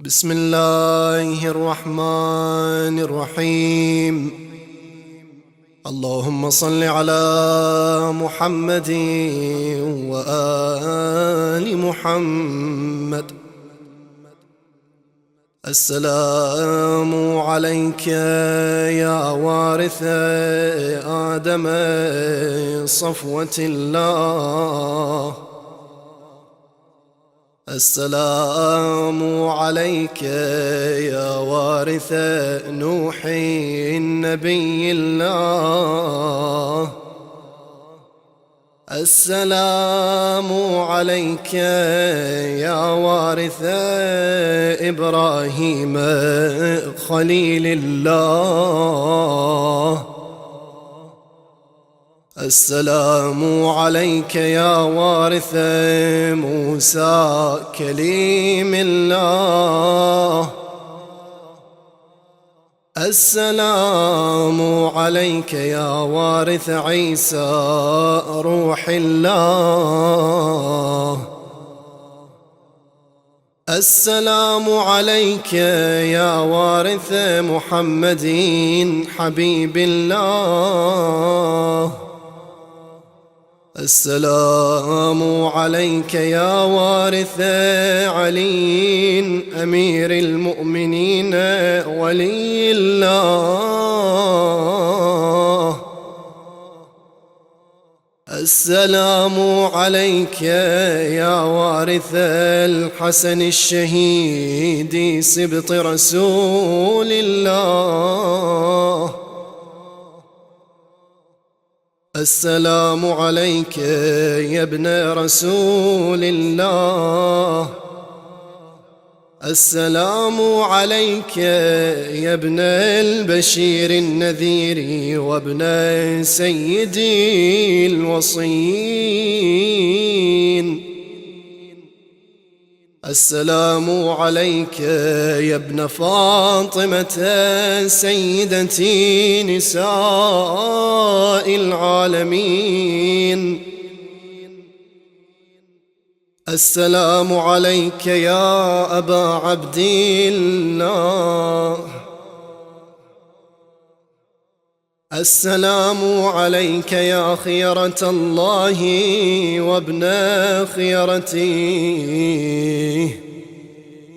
بسم الله الرحمن الرحيم. اللهم صل على محمد وآل محمد. السلام عليك يا وارث آدم صفوة الله. السلام عليك يا وارث نوح النبي الله. السلام عليك يا وارث إبراهيم خليل الله. السلام عليك يا وارث موسى كليم الله. السلام عليك يا وارث عيسى روح الله. السلام عليك يا وارث محمد حبيب الله. السلام عليك يا وارث علي أمير المؤمنين ولي الله. السلام عليك يا وارث الحسن الشهيد سبط رسول الله. السلام عليك يا ابن رسول الله. السلام عليك يا ابن البشير النذير وابن سيدي الوصيين. السلام عليك يا ابن فاطمة سيدتي نساء العالمين. السلام عليك يا أبا عبد الله. السلام عليك يا خيرة الله وابن خيرته.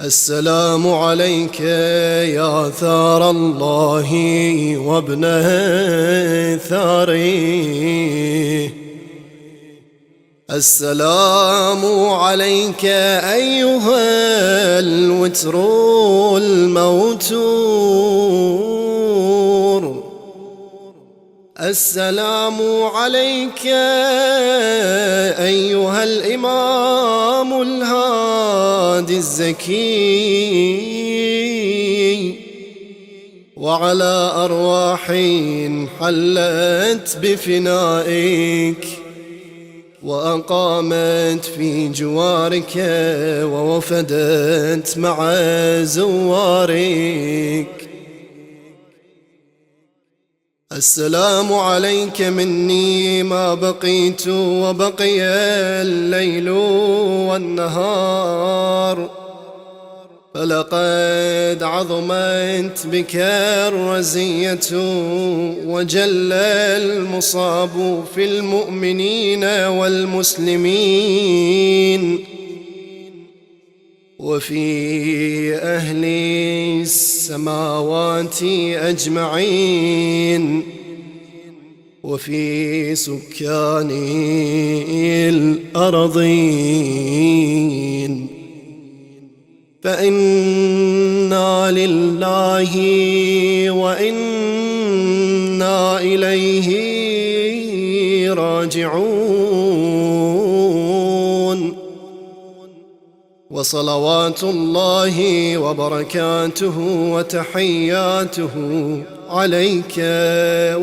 السلام عليك يا ثار الله وابن ثاره. السلام عليك أيها الوتر الموتور. السلام عليك أيها الإمام الهادي الزكي، وعلى أرواح حلت بفنائك وأقامت في جوارك ووفدت مع زوارك. السلام عليك مني ما بقيت وبقي الليل والنهار، فلقد عظمت بك الرزية وجل المصاب في المؤمنين والمسلمين وفي أهل السماوات أجمعين وفي سكان الأرضين. فإنا لله وإنا إليه راجعون. وصلوات الله وبركاته وتحياته عليك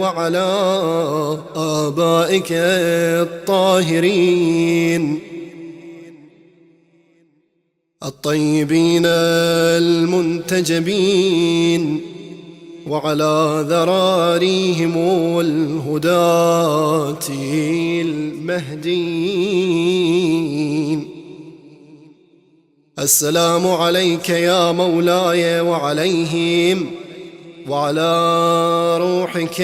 وعلى آبائك الطاهرين الطيبين المنتجبين، وعلى ذراريهم الهداة المهديين. السلام عليك يا مولاي وعليهم وعلى روحك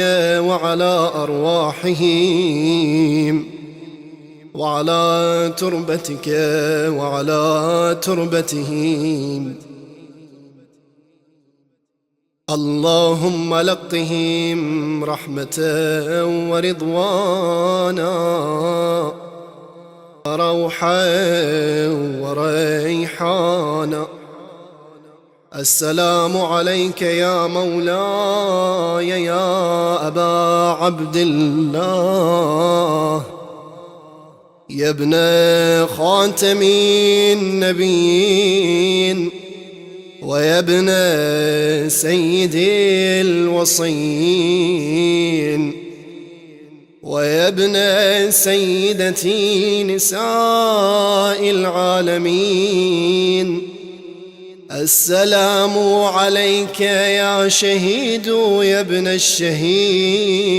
وعلى أرواحهم وعلى تربتك وعلى تربتهم. اللهم لقهم رحمة ورضوانا روحا وريحانا. السلام عليك يا مولاي يا أبا عبد الله يا ابن خاتم النبيين ويا ابن سيد الوصيين ويا ابن سيدتي نساء العالمين. السلام عليك يا شهيد يا ابن الشهيد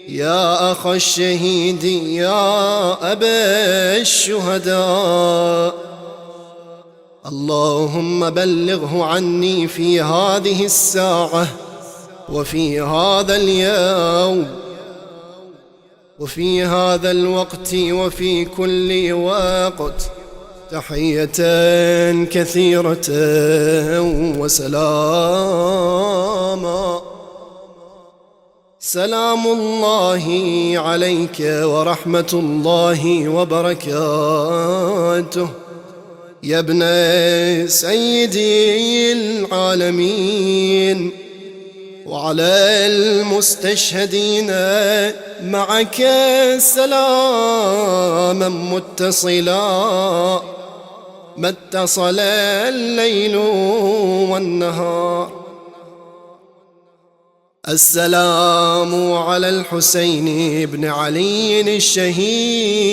يا أخ الشهيد يا أبا الشهداء. اللهم بلغه عني في هذه الساعة وفي هذا اليوم وفي هذا الوقت وفي كل وقت تحية كثيرة وسلاما. سلام الله عليك ورحمة الله وبركاته يا ابن سيدي العالمين وعلى المستشهدين معك سلاما متصلا ما اتصل الليل والنهار. السلام على الحسين بن علي الشهيد.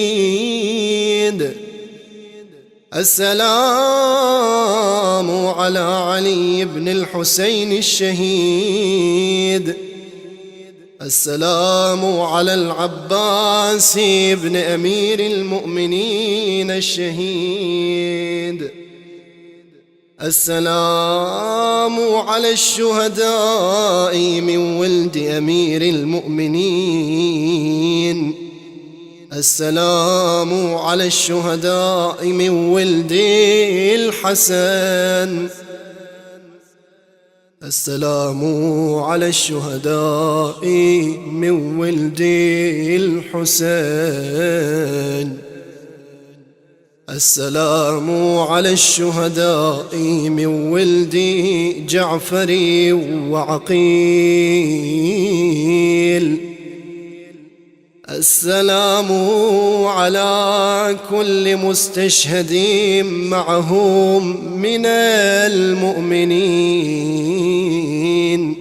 السلام على علي بن الحسين الشهيد. السلام على العباس بن أمير المؤمنين الشهيد. السلام على الشهداء من ولد أمير المؤمنين. السلام على الشهداء من ولد الحسن. السلام على الشهداء من ولد الحسين. السلام على الشهداء من ولد جعفر وعقيل. السلام على كل مستشهد معهم من المؤمنين.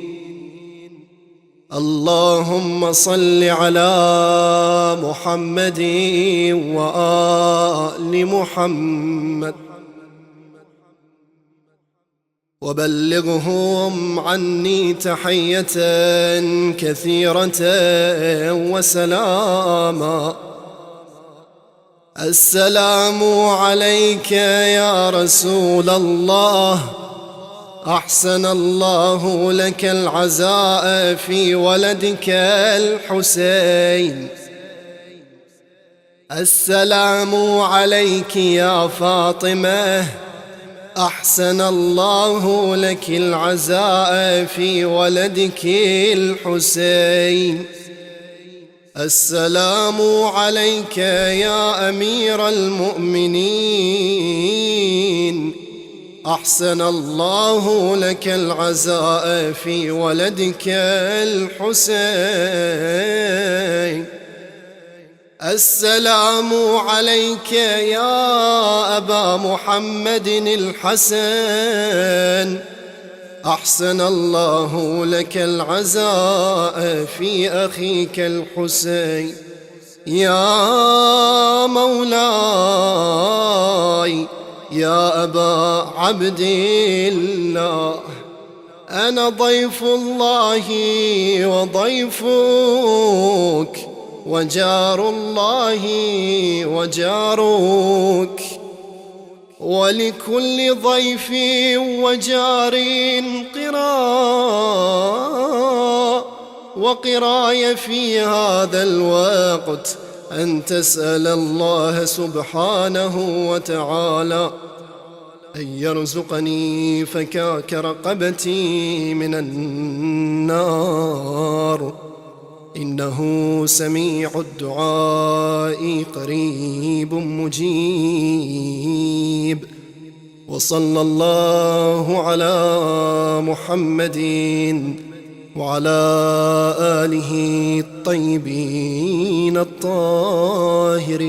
اللهم صل على محمد وآل محمد وبلغهم عني تحية كثيرة وسلاما. السلام عليك يا رسول الله أحسن الله لك العزاء في ولدك الحسين. السلام عليك يا فاطمة أحسن الله لك العزاء في ولدك الحسين. السلام عليك يا أمير المؤمنين أحسن الله لك العزاء في ولدك الحسين. السلام عليك يا أبا محمد الحسن أحسن الله لك العزاء في أخيك الحسين. يا مولاي يا أبا عبد الله أنا ضيف الله وضيفك وجار الله وجارك. ولكل ضيف وجار وقراي في هذا الوقت أن تسأل الله سبحانه وتعالى أن يرزقني فكاك رقبتي من النار، إنه سميع الدعاء قريب مجيب. وصلى الله على محمد وعلى آله الطيبين الطاهرين.